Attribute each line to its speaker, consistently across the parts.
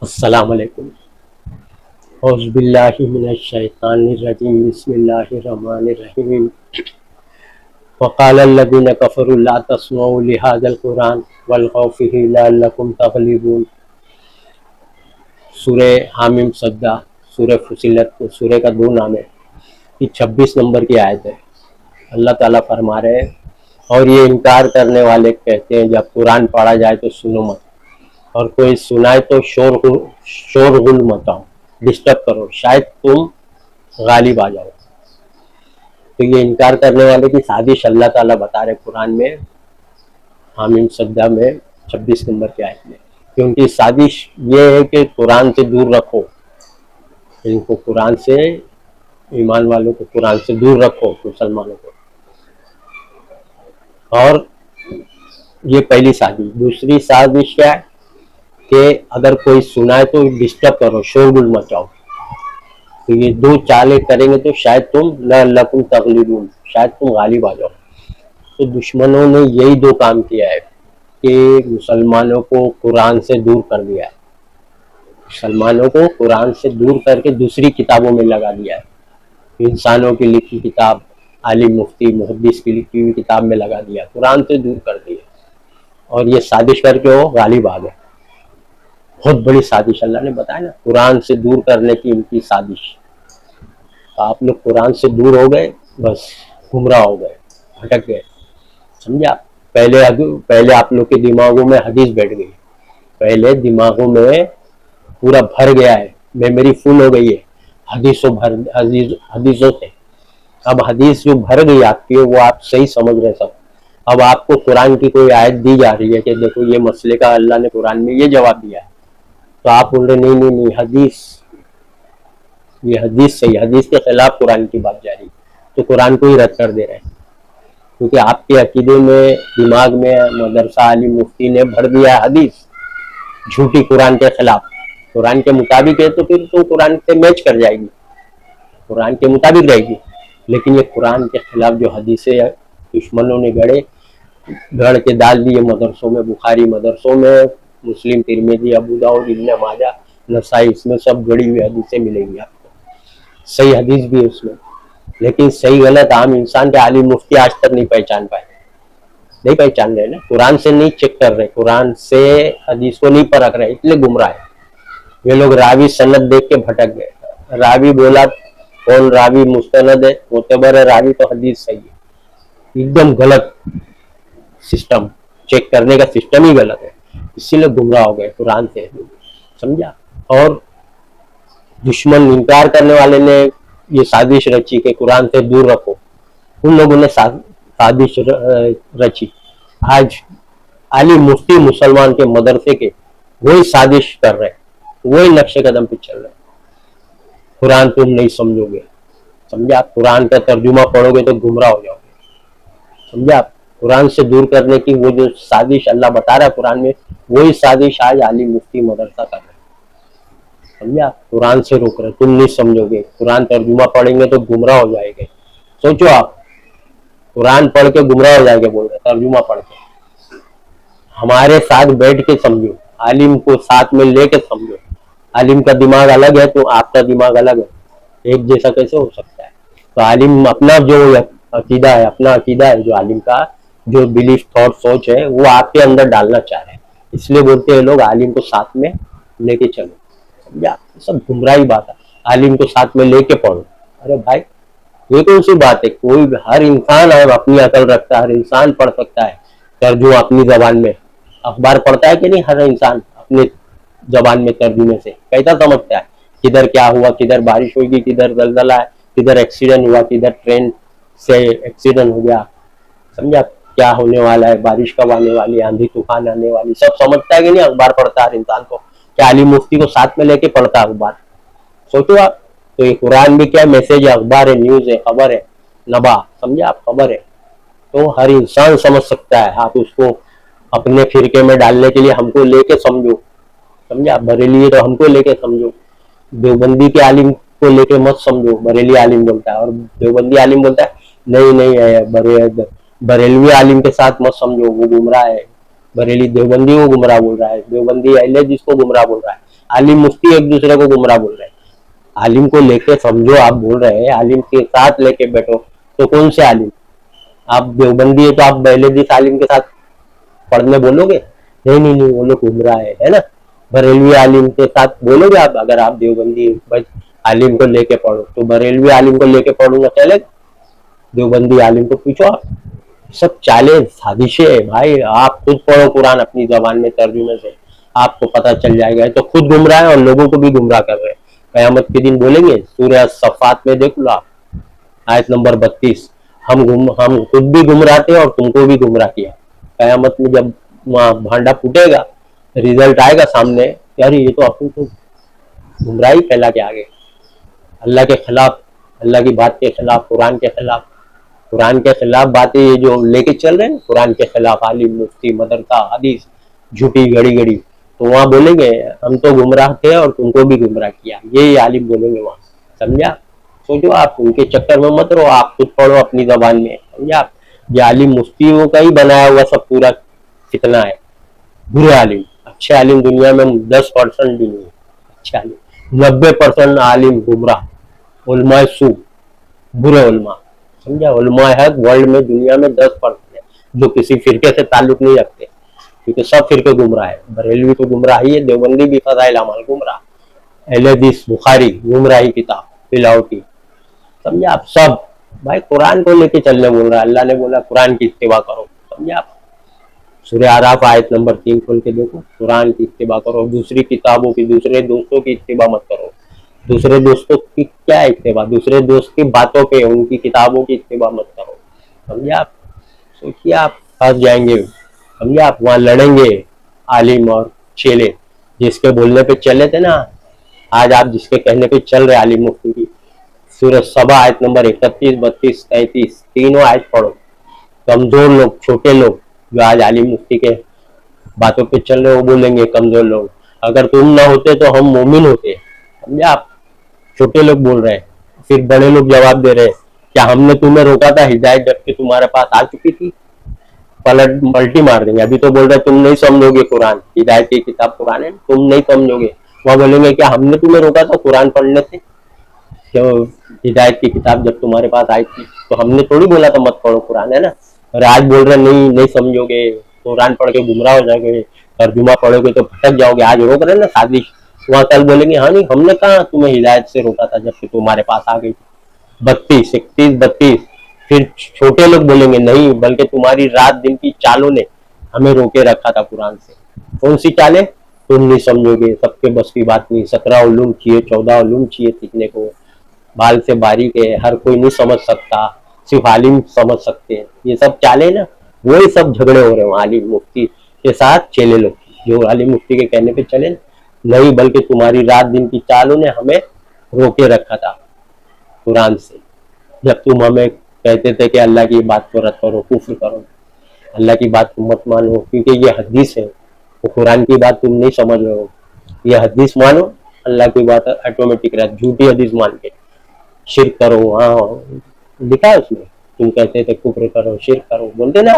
Speaker 1: السلام علیکم۔ اعوذ باللہ من الشیطان الرجیم، بسم اللہ الرحمن الرحیم۔ وقال الذین کفروا لا تسمعوا لهذا القرآن والغوا فیہ لعلکم تغلبون۔ سورہ حامیم سجدہ، سورہ فصلت، سورہ کا دو نام ہے۔ یہ 26 نمبر کی آیت ہے۔ اللہ تعالیٰ فرما رہے ہیں اور یہ انکار کرنے والے کہتے ہیں جب قرآن پڑھا جائے تو سنو مت، اور کوئی سنائے تو شور غل مچاؤ، ڈسٹرب کرو، شاید تم غالب آ جاؤ۔ تو یہ انکار کرنے والے کی سازش اللہ تعالیٰ بتا رہے قرآن میں، حامیم سجدہ میں 26 نمبر کی آیت میں، کیونکہ سازش یہ ہے کہ قرآن سے دور رکھو ان کو، قرآن سے، ایمان والوں کو قرآن سے دور رکھو، مسلمانوں کو۔ اور یہ پہلی سازش۔ دوسری سازش کیا ہے کہ اگر کوئی سنائے تو ڈسٹرب کرو، شور گل مچاؤ۔ تو یہ دو چالیں کریں گے تو شاید تم لعلکم تغلبون، شاید تم غالب آ جاؤ۔ تو دشمنوں نے یہی دو کام کیا ہے کہ مسلمانوں کو قرآن سے دور کر دیا ہے، مسلمانوں کو قرآن سے دور کر کے دوسری کتابوں میں لگا دیا ہے، انسانوں کی لکھی کتاب، عالم مفتی محدث کی لکھی ہوئی کتاب میں لگا دیا، قرآن سے دور کر دیا، اور یہ سازش کر کے وہ غالب آ گئے۔ بہت بڑی سازش اللہ نے بتایا نا، قرآن سے دور کرنے کی ان کی سازش۔ آپ لوگ قرآن سے دور ہو گئے، بس گمراہ ہو گئے، بھٹک گئے، سمجھا؟ پہلے آپ لوگ کے دماغوں میں حدیث بیٹھ گئی، پہلے دماغوں میں پورا بھر گیا ہے، میموری فل ہو گئی ہے حدیثوں سے۔ اب حدیث جو بھر گئی آپ کی، وہ آپ صحیح سمجھ رہے سب۔ اب آپ کو قرآن کی کوئی آیت دی جا رہی ہے کہ دیکھو یہ مسئلے کا اللہ نے قرآن میں یہ جواب دیا ہے، تو آپ بول رہے نہیں حدیث، یہ حدیث صحیح، حدیث کے خلاف قرآن کی بات جاری، تو قرآن کو ہی رد کر دے رہے ہیں، کیونکہ آپ کے عقیدے میں، دماغ میں مدرسہ عالم مفتی نے بھر دیا ہے حدیث جھوٹی قرآن کے خلاف۔ قرآن کے مطابق ہے تو پھر تو قرآن سے میچ کر جائے گی، قرآن کے مطابق رہے گی، لیکن یہ قرآن کے خلاف جو حدیثیں دشمنوں نے گھڑ کے ڈال دیے مدرسوں میں، بخاری مدرسوں میں، مسلم، ترمذی، ابو داؤد، ابن ماجہ، نسائی، اس میں سب گڑی ہوئی حدیثیں ملیں گی آپ کو، صحیح حدیث بھی ہے اس میں، لیکن صحیح غلط عام انسان کے عالم مفتی آج تک نہیں پہچان پائے، نہیں پہچان رہے نا، قرآن سے نہیں چیک کر رہے، قرآن سے حدیث کو نہیں پرکھ رہے، اتنے گمراہ ہیں یہ لوگ۔ راوی سند دیکھ کے بھٹک گئے، راوی بولا، کون راوی مستند ہے، معتبر ہے راوی، تو حدیث صحیح ہے، ایک دم غلط سسٹم، چیک کرنے کا سسٹم ہی غلط ہے، اسی لیے گمراہ ہو گئے قرآن سے، سمجھا؟ اور دشمن انکار کرنے والے نے یہ سازش رچی کہ قرآن سے دور رکھو، ان لوگوں نے سازش رچی۔ آج عالم مفتی مسلمان کے مدرسے کے وہی سازش کر رہے، وہی نقش قدم پہ چل رہے، قرآن تم نہیں سمجھو گے، سمجھا؟ قرآن کا ترجمہ پڑھو گے تو گمراہ ہو جاؤ گے، سمجھا؟ قرآن سے دور کرنے کی وہ جو سازش اللہ بتا رہا ہے قرآن میں، وہی سازش آج عالم مفتی مدرسہ کر رہے، سمجھا؟ قرآن سے روک رہے، تم نہیں سمجھو گے، قرآن ترجمہ پڑھیں گے تو گمراہ ہو جائے گے۔ سوچو آپ، قرآن پڑھ کے گمراہ ہو جائے گے بول رہے، ترجمہ پڑھ کے۔ ہمارے ساتھ بیٹھ کے سمجھو، عالم کو ساتھ میں لے کے سمجھو، عالم کا دماغ الگ ہے تو آپ کا دماغ الگ ہے، ایک جیسا کیسے ہو سکتا ہے؟ تو عالم اپنا جو عقیدہ ہے، اپنا عقیدہ ہے جو عالم کا، جو بلیف، تھاٹ، سوچ ہے، وہ آپ کے اندر ڈالنا چاہ رہے ہیں، اس لیے بولتے ہیں لوگ عالم کو ساتھ میں لے کے چلو، سمجھا؟ سب گمراہی بات ہے، عالم کو ساتھ میں لے کے پڑھو۔ ارے بھائی یہ کون سی بات ہے؟ کوئی ہر انسان ہے، اپنی عقل رکھتا ہے، ہر انسان پڑھ سکتا ہے ترجمہ اپنی زبان میں۔ اخبار پڑھتا ہے کہ نہیں ہر انسان اپنے زبان میں ترجمے سے؟ کیسا سمجھتا ہے کدھر کیا ہوا، کدھر بارش ہوگی، کدھر زلزلہ ہے، کدھر ایکسیڈنٹ ہوا، کدھر ٹرین سے ایکسیڈنٹ ہو گیا، سمجھا؟ کیا ہونے والا ہے، بارش کب آنے والی ہے، آندھی طوفان آنے والی، سب سمجھتا ہے کہ نہیں؟ اخبار پڑھتا ہے ہر انسان کو، کیا عالم مفتی کو ساتھ میں لے کے پڑھتا ہے اخبار؟ سوچو آپ۔ تو یہ قرآن بھی کیا میسج ہے، اخبار ہے، نیوز ہے، خبر ہے، نبا، سمجھا آپ؟ خبر ہے، تو ہر انسان سمجھ سکتا ہے، آپ اس کو اپنے فرقے میں ڈالنے کے لیے ہم کو لے کے سمجھو، سمجھا؟ بریلی تو ہم کو لے کے سمجھو، دیوبندی کے عالم کو لے کے مت سمجھو، بریلی عالم بولتا ہے، اور دیوبندی عالم بولتا ہے نہیں ہے، بریلوی عالم کے ساتھ مت سمجھو، وہ گمراہ ہے، بریلی دیوبندی کو گمراہ بول رہا ہے، دیوبندی اہل حدیث کو گمراہ بول رہا ہے، आलिम मुफ्ती एक दूसरे को गुमराह बोल रहे हैं। आलिम को लेके समझो आप बोल रहे हैं, आलिम के साथ लेके बैठो, तो कौन से आलिम? आप देवबंदी है तो आप बहलेदीस आलिम के साथ पढ़ने बोलोगे? नहीं नहीं नहीं, वो लोग गुमराह है ना। बरेलवी आलिम के साथ बोलोगे आप? अगर आप देवबंदी आलिम को लेके पढ़ो तो बरेलवी आलिम को लेके पढ़ूंगा, चलेगा? देवबंदी आलिम को पूछो आप। सब चाले साजिशें है भाई। आप खुद पढ़ो कुरान अपनी जबान में तर्जुमे से, आपको पता चल जाएगा। तो खुद गुमराह है और लोगों को भी गुमराह कर रहे हैं। कयामत के दिन बोलेंगे, सूरह सफात में देख लो आप, आयत नंबर 32, हम खुद भी गुमराह थे और तुमको भी गुमराह किया। कयामत में जब भांडा फूटेगा, रिजल्ट आएगा सामने, यार ये तो अपन तो गुमराही फैला के आगे, अल्लाह के खिलाफ, अल्लाह की बात के खिलाफ, कुरान के खिलाफ बातें ये जो लेके चल रहे हैं, कुरान के खिलाफ आलिम मुफ्ती मदरसा हदीस झूठी घड़ी घड़ी, तो वहां बोलेंगे हम तो गुमराह थे और तुमको भी गुमराह किया, ये आलिम बोलेंगे वहां। समझा? सोचो आप, उनके चक्कर में मत रहो, आप खुद पढ़ो अपनी जबान में। समझा? आप ये आलिम मुफ्तियों का ही बनाया हुआ सब पूरा फितना है। बुरे आलिम, अच्छे आलिम दुनिया में 10% भी नहीं है। अच्छे आलिम 90% आलिम गुमराह, उलमा सू, बुरे उलमा। समझा? उलमा है वर्ल्ड में, दुनिया में 10% है जो किसी फिरके से ताल्लुक नहीं रखते, क्योंकि सब फिरके गुमराह है। बरेलवी तो गुमराह ही है, देवबंदी भी फज़ाइल अमाल गुमराह, अहले हदीस बुखारी गुमराही किताब पिलावटी। समझा आप? सब भाई कुरान को लेके चलने बोल रहा है। अल्लाह ने बोला कुरान की इत्तिबा करो। समझा आप? सूरह आराफ आयत नंबर 3 खोल के देखो, कुरान की इत्तिबा करो, दूसरी किताबों की, दूसरे दोस्तों की इत्तिबा मत करो। दूसरे दोस्तों की क्या इत्तिबा? दूसरे दोस्त की बातों पे, उनकी किताबों की इत्तिबा मत करो। समझे आप? सोचिए आप फंस जाएंगे। समझे आप? वहां लड़ेंगे आलिम और चेले, जिसके बोलने पे चले थे ना, आज आप जिसके कहने पे चल रहे आलिम मुफ्ती की। सूरह सबा आयत नंबर 31, 32, 33, तीनों आयत पढ़ो। कमजोर लोग, छोटे लोग जो आज आलिम मुफ्ती के बातों पे चल रहे, वो बोलेंगे कमजोर लोग, अगर तुम ना होते तो हम मोमिन होते। समझे आप? छोटे लोग बोल रहे हैं। फिर बड़े लोग जवाब दे रहे हैं, क्या हमने तुम्हें रोका था हिदायत जबकि तुम्हारे पास आ चुकी थी? पलट पलटी मार देंगे। अभी तो बोल रहे तुम नहीं समझोगे कुरान, हिदायत की किताब कुरान है, तुम नहीं समझोगे। वहां बोलेंगे क्या हमने तुम्हें रोका था कुरान पढ़ने से? क्यों? हिदायत की किताब जब तुम्हारे पास आई थी तो हमने थोड़ी बोला था मत पढ़ो कुरान, है ना? और आज बोल रहे नहीं नहीं समझोगे, कुरान पढ़ के गुमराह हो जाओगे, तर्जुमा पढ़ोगे तो भटक जाओगे। आज रोक रहे ना साजिश। वहां कल बोलेंगे हाँ नहीं हमने कहा तुम्हें हिदायत से रोका था जबकि तुम्हारे पास आ गई। 32, 31, 32। फिर छोटे लोग बोलेंगे नहीं, बल्कि तुम्हारी रात दिन की चालों ने हमें रोके रखा था कुरान से। कौन सी चालें? तुम नहीं समझोगे, सबके बस की बात नहीं। 17 उलूम चाहिए, 14 उलूम चाहिए सीखने को, बाल से बारीक है, हर कोई नहीं समझ सकता, सिर्फ आलिम समझ सकते हैं। ये सब चाले ना, वही सब झगड़े हो रहे हैं आलिम मुफ्ती के साथ चेले लोग, जो आलिम मुफ्ती के कहने पे चले नहीं, बल्कि तुम्हारी रात दिन की चालों ने हमें रोके रखा था कुरान से। जब तुम हमें कहते थे कि अल्लाह की बात को रद्द करो, कुफ्र करो, अल्लाह की बात को मत मानो, क्योंकि ये हदीस है, वो कुरान की बात तुम नहीं समझ रहे हो। ये हदीस मानो, अल्लाह की बात ऑटोमेटिक रहती, झूठी हदीस मान के शिर्क करो। हाँ लिखा है उसमें, तुम कहते थे कुफ्र करो, शिर्क करो, बोलते ना,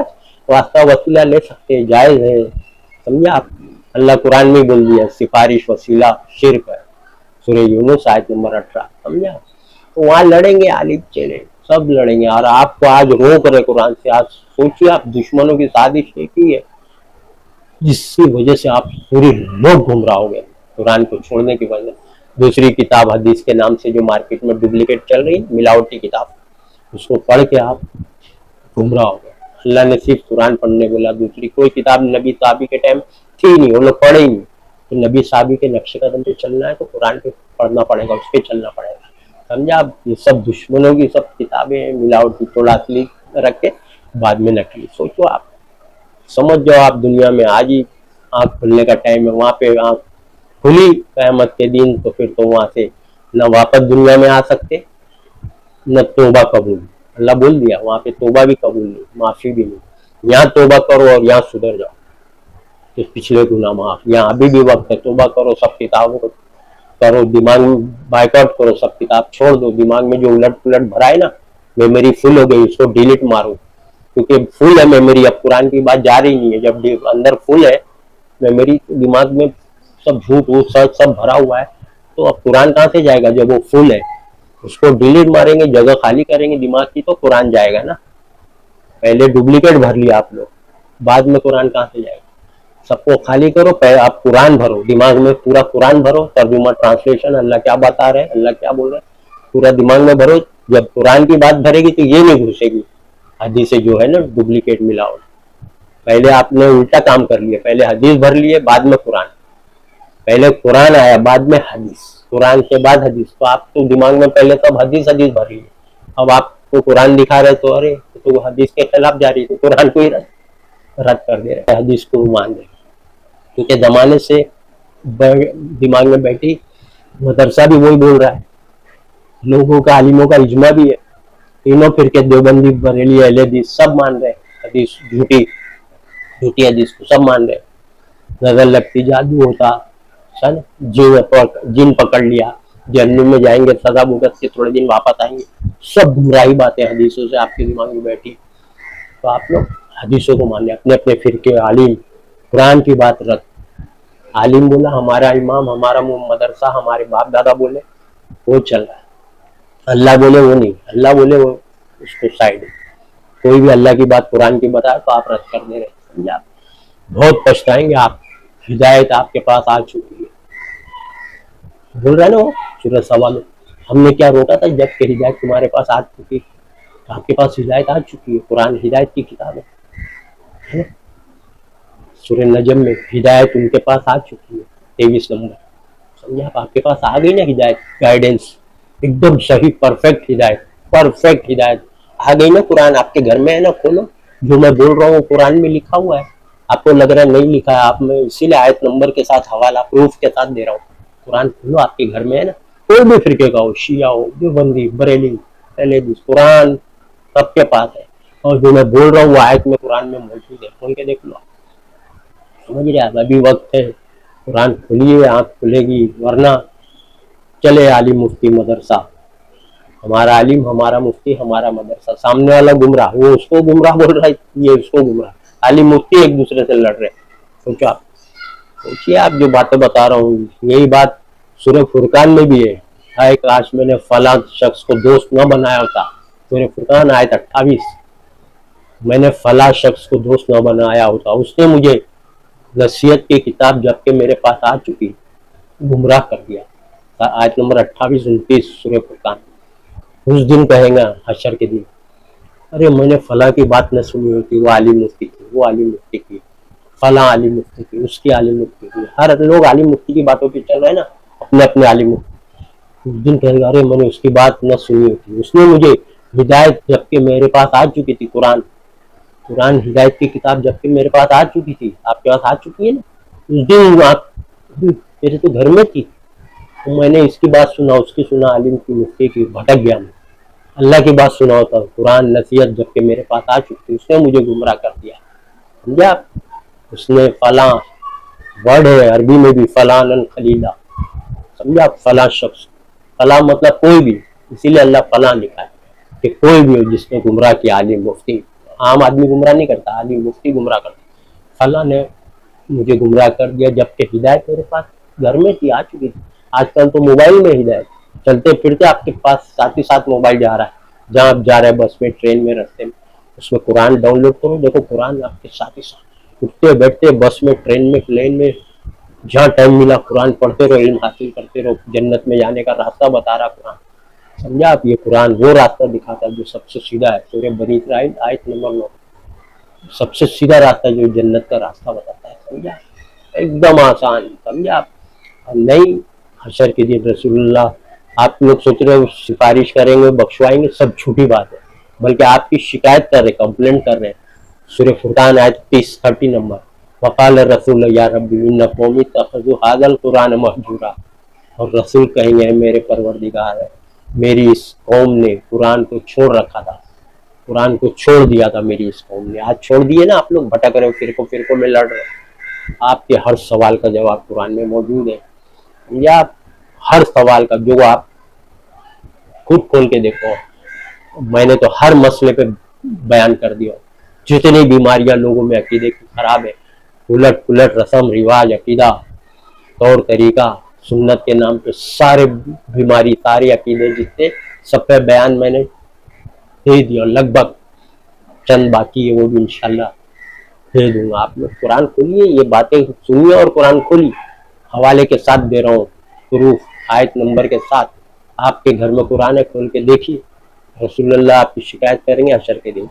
Speaker 1: वास्ता वसीला ले सकते हैं, जायज है। समझे आप? अल्लाह कुरान में बोल दिया सिफारिश वसीला शिर्क है, सूरह यूनुस आयत नंबर 18। समझा? तो वहां लड़ेंगे आलिम चेले, सब लड़ेंगे। और आपको आज रोक रहे कुरान से। आज सोचिए आप, दुश्मनों की साजिश की है जिसकी वजह से आप पूरी लोग गुमराह हो गए कुरान को छोड़ने की वजह। दूसरी किताब हदीस के नाम से जो मार्केट में डुप्लीकेट चल रही है, मिलावटी किताब, उसको पढ़ के आप गुमराह हो गए। अल्लाह ने सिर्फ कुरान पढ़ने बोला, दूसरी कोई किताब नबी साहबी के टाइम थी नहीं, वो लोग पढ़े ही नहीं। तो नबी साहबी के नक्शे कदम पे चलना है तो कुरान पे पढ़ना पड़ेगा, उस पर चलना पड़ेगा। समझा आप? ये सब दुश्मनों की सब किताबें मिलावटी, थोड़ा असली रख के बाद में नकली। सोचो आप, समझ जाओ आप, दुनिया में आज ही आंख खुलने का टाइम है। वहां पे आंख खुली क़यामत के दिन तो फिर तो वहां से न वापस दुनिया में आ सकते, न तोबा कबूल। अल्लाह बोल दिया वहां पे तोबा भी कबूल नहीं, माफी भी नहीं। यहाँ तोबा करो और यहाँ सुधर जाओ तो पिछले गुनाह माफ। यहाँ अभी भी वक्त है, तोबा करो, सब किताबों को करो, दिमाग बाइकआउट करो, सब किताब छोड़ दो। दिमाग में जो उलट पुलट भरा है ना, मेमोरी फुल हो गई, उसको डिलीट मारो, क्योंकि फुल है मेमोरी, अब कुरान की बात जा रही नहीं है। जब अंदर फुल है मेमोरी, दिमाग में सब झूठ वूठ सब भरा हुआ है, तो अब कुरान कहाँ से जाएगा जब वो फुल है। उसको डिलीट मारेंगे, जगह खाली करेंगे दिमाग की, तो कुरान जाएगा ना। पहले डुप्लीकेट भर लिया आप लोग, बाद में कुरान कहाँ से जाएगा। सबको खाली करो, पहले आप कुरान भरो, दिमाग में पूरा कुरान भरो, तर्जुमा ट्रांसलेशन अल्लाह क्या बता रहे हैं, अल्लाह क्या बोल रहे हैं, पूरा दिमाग में भरो। जब कुरान की बात भरेगी तो ये नहीं घुसेगी हदीस से जो है ना डुप्लीकेट मिलाओ। पहले आपने उल्टा काम कर लिया, पहले हदीस भर लिए बाद में कुरान, पहले कुरान आया बाद में हदीस, कुरान के बाद हदीस। तो आप तो दिमाग में पहले सब हदीस हदीस भर लिए, अब आपको कुरान दिखा रहे तो अरे तो हदीस के खिलाफ जा रही है, तो कुरान को ही रद्द कर दे रहे, हदीस को मान रहे। क्योंकि जमाने से दिमाग में बैठी मदरसा भी वही बोल रहा है, लोगों का आलिमों का इजमा भी है, तीनों फिरके देवबंदी बरेली अहले हदीस सब मान रहे, हदीस झूठी झूठी हदीस को सब मान रहे। नजर लगती, जादू होता, सन जिन पकड़ लिया, जहन्नुम में जाएंगे, सजा भुगत के थोड़े दिन वापस आएंगे, सब गुमराही बातें हदीसों से आपके दिमाग में बैठी। तो आप लोग हदीसों को मान लें, अपने अपने फिरके आलिम, कुरान की बात रख। आलिम बोला हमारा इमाम, हमारा मदरसा, हमारे बाप दादा बोले वो चल रहा है, अल्लाह बोले वो नहीं, अल्लाह बोले वो उसको साइड। कोई भी अल्लाह की बात कुरान की बताए तो आप रद्द कर दे रहे, समझा। बहुत पछताएंगे आप, हिदायत आपके पास आ चुकी है। बोल रहा है ना वो सूरह सवा में, हमने क्या रोका था जब कि हिदायत तुम्हारे पास आ चुकी, तो आपके पास हिदायत आ चुकी है। कुरान हिदायत की किताब है। सूरह नजम में हिदायत उनके पास आ चुकी है, 23 नंबर, समझा। आपके पास आ गई ना हिदायत, गाइडेंस एकदम सही, परफेक्ट हिदायत आ गई ना। कुरान आपके घर में है ना, खोलो, जो मैं बोल रहा हूँ कुरान में लिखा हुआ है। आपको लग रहा है नहीं लिखा है, आप मैं इसीलिए आयत नंबर के साथ हवाला प्रूफ के साथ दे रहा हूँ। कुरान खोलो, आपके घर में है ना, कोई भी फिरके का हो, शिया हो, देवबंदी, बरेली, अहले हदीस, कुरान सबके पास है। और जो मैं बोल रहा हूँ वो आयत में कुरान में मौजूद है, खोल के देख लो, समझ रहे आप। अभी वक्त है, कुरान खोलिए, आंख खुलेगी, वरना चले आलिम मुफ्ती मदरसा, हमारा आलिम, हमारा मुफ्ती, हमारा मदरसा। सामने वाला गुमराह, वो उसको गुमराह बोल रहा है, ये उसको गुमराह, आलिम मुफ्ती एक दूसरे से लड़ रहे। सोचो आप, सोचिए आप जो बातें बता रहा हूँ, यही बात सूरह फुरकान में भी है। हाय काश मैंने फला शख्स को दोस्त न बनाया होता, सूरह फुरकान आयत 28, मैंने फला शख्स को दोस्त न बनाया होता, उसने मुझे नसीहत की किताब जबकि मेरे पास आ चुकी गुमराह कर दिया। आयत नंबर 28-29 सूरह फुरकान। उस दिन कहेगा हशर के दिन, अरे मैंने फला की बात न सुनी होती, वो आलिम मुफ्ती की, वो आलिम मुफ्ती की, फला आलिम मुफ्ती की, उसकी आलिम मुफ्ती की। हर लोग आलिम मुफ्ती की बातों पे चल रहे हैं ना, अपने अपने आलिम मुफ्ती। उस दिन कहेगा अरे मैंने उसकी बात न सुनी होती, उसने मुझे हिदायत जबकि मेरे पास आ चुकी थी, कुरान हिदायत की किताब जबकि मेरे पास आ चुकी थी, आपके पास आ चुकी है ना। उस दिन आप मेरे तो घर में थी, तो मैंने इसकी बात सुना, उसकी सुना, आलिम की, मुफ्ती की, भटक गया मैं। अल्लाह की बात सुना होता, कुरान नसीहत जबकि मेरे पास आ चुकी, उसने मुझे गुमराह कर दिया, समझा। उसने फला वर्ड है अरबी में भी, फलानन खलीला, समझा। फला शख्स, फला मतलब कोई भी, इसीलिए अल्लाह फला लिखा है कि कोई भी हो जिसने गुमराह किया, आलिम मुफ्ती। आम आदमी गुमराह नहीं करता, आलिम मुफ्ती गुमराह करता। फला ने मुझे गुमराह कर दिया जबकि हिदायत मेरे पास घर में थी, आ चुकी थी। आजकल तो मोबाइल में हिदायत, चलते फिरते आपके पास साथ ही साथ मोबाइल जा रहा है, जहाँ आप जा रहे हैं, बस में, ट्रेन में, रास्ते में, उसमें कुरान डाउनलोड करो, देखो कुरान आपके साथ ही साथ, उठते बैठते, बस में, ट्रेन में, प्लेन में, जहाँ टाइम मिला कुरान पढ़ते रहो, इल्म हासिल करते रहो। जन्नत में जाने का रास्ता बता रहा कुरान, समझा आप। ये कुरान वो रास्ता दिखाता है जो सबसे सीधा है। सूरह बनी इस्राइल आयत नंबर 9, सबसे सीधा रास्ता जो जन्नत का रास्ता बताता है, समझा, एकदम आसान, समझा आप। नहीं, हशर के दिन रसूलुल्लाह, आप लोग सोच रहे हो सिफारिश करेंगे, बख्शवाएंगे, सब झूठी बात है, बल्कि आपकी शिकायत कर रहे, कंप्लेंट कर रहे हैं। सूरह फुरकान आयत 30 नंबर, वक़ाल रसूल या रब्बी इन्न कौमी तख़ज़ू हाज़ल कुरान महजूरा। और रसूल कहेंगे मेरे परवरदिगार है, मेरी इस कौम ने कुरान को छोड़ रखा था, कुरान को छोड़ दिया था मेरी इस कौम ने। आज छोड़ दिए ना, आप लोग भटक रहे हो, फिरकों में लड़ रहे हो। आपके हर सवाल का जवाब कुरान में मौजूद है, या हर सवाल का जो आप खुद खोल के देखो, मैंने तो हर मसले पे बयान कर दिया। जितनी बीमारियां लोगों में अकीदे की खराब है, उलट पुलट रस्म रिवाज अकीदा, طور طریقہ سنت کے نام پہ سارے بیماری سارے عقیدے جتنے سب پہ بیان میں نے دے دیا، لگ بھگ چند باقی ہے وہ بھی انشاءاللہ دے دوں گا۔ آپ لوگ قرآن کھولیے، یہ باتیں سنیے اور قرآن کھولیے، حوالے کے ساتھ دے رہا ہوں، پروف آیت نمبر کے ساتھ۔ آپ کے گھر میں قرآن ہے، کھول کے دیکھیے، رسول اللہ آپ کی شکایت کریں گے حشر کے دن،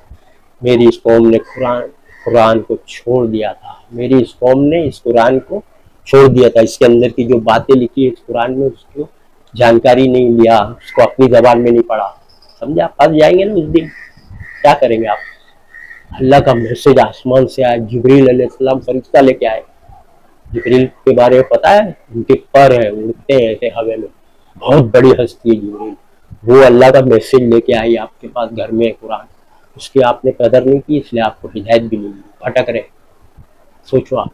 Speaker 1: میری اس قوم نے قرآن کو چھوڑ دیا تھا، میری اس قوم نے اس قرآن کو چھوڑ دیا تھا، اس کے اندر کی جو باتیں لکھی ہے اس قرآن میں اس کو جانکاری نہیں لیا، اس کو اپنی زبان میں نہیں پڑھا، سمجھا؟ پھنس جائیں گے نا اس دن، کیا کریں گے آپ؟ اللہ کا میسج آسمان سے آئے، جبریل علیہ السلام فرشتہ لے کے آئے۔ جبریل کے بارے میں پتا ہے؟ ان کے پر ہیں، اڑتے ہیں ایسے ہوے میں، بہت بڑی ہستی ہے جبریل، وہ اللہ کا میسج لے کے آئی آپ کے پاس، گھر میں قرآن، اس کی آپ نے قدر نہیں کی، اس لیے آپ کو ہدایت بھی نہیں ملی، بھٹک رہے۔ سوچو آپ،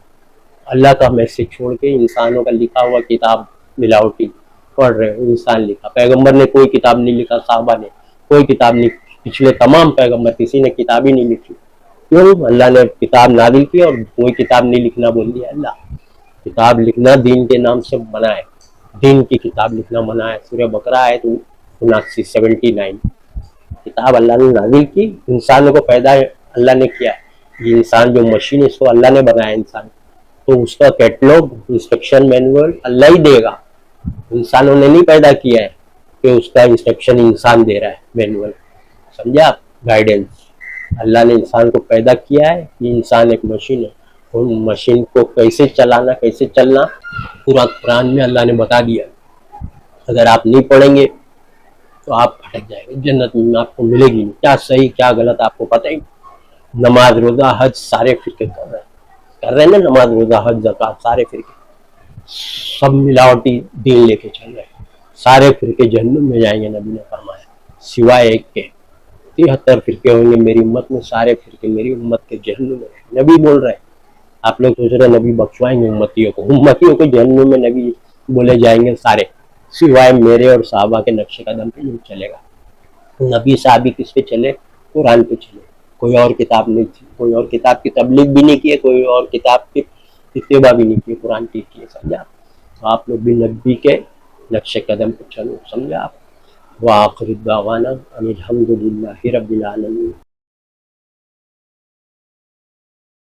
Speaker 1: اللہ کا میسج چھوڑ کے انسانوں کا لکھا ہوا کتاب ملاوٹی پڑھ رہے، انسان لکھا، پیغمبر نے کوئی کتاب نہیں لکھا، صحابہ نے کوئی کتاب نہیں، پچھلے تمام پیغمبر کسی نے کتاب ہی نہیں لکھی، کیوں؟ اللہ نے کتاب نازل کی اور کوئی کتاب نہیں لکھنا بول دیا۔ اللہ کتاب لکھنا دین کے نام سے منع ہے، دین کی کتاب لکھنا منع ہے، سورہ بقرہ آیت 79 کتاب اللہ نے نازل کی، انسانوں کو پیدا اللہ نے کیا، یہ انسان جو مشین ہے اس کو اللہ نے بنایا انسان، تو اس کا کیٹلاگ انسٹرکشن مینول اللہ ہی دے گا، انسانوں نے نہیں پیدا کیا ہے کہ اس کا انسٹرکشن انسان دے رہا ہے مینول، سمجھا آپ؟ گائیڈنس اللہ نے انسان کو پیدا کیا ہے، یہ انسان ایک مشین ہے، اور مشین کو کیسے چلانا کیسے چلنا پورا قرآن میں اللہ نے بتا دیا، اگر آپ نہیں پڑھیں گے تو آپ بھٹک جائیں گے، جنت میں آپ کو ملے گی نہیں، کیا صحیح کیا غلط آپ کو پتہ ہی نہیں۔ نماز روزہ حج سارے فرقے کر رہے ہیں نا، نماز روزہ حج زکوٰۃ سارے فرقے سب ملاوٹی دین لے کے چل رہے ہیں، سارے فرقے جہنم میں جائیں گے، نبی نے فرمایا، سوائے ایک کے 73 فرقے ہوں گے میری امت میں، سارے فرقے میری امت کے جہنم میں، نبی بول رہے ہیں۔ آپ لوگ سوچ رہے ہیں نبی بخشوائیں گے امتیوں کو جہنم میں نبی بولے جائیں گے سارے، سوائے میرے اور صحابہ کے نقش قدم پہ نہیں چلے گا۔ نبی صحابی کس پہ چلے؟ قرآن پہ چلے، کوئی اور کتاب نہیں تھی، کوئی اور کتاب کی تبلیغ بھی نہیں کی، کوئی اور کتاب کی اتباع بھی نہیں کی، قرآن کی ہے، سمجھا؟ تو آپ لوگ بھی نبی کے نقش قدم پہ چلو، سمجھا آپ؟ وآخر دعوانا ان الحمد للہ رب العالمین۔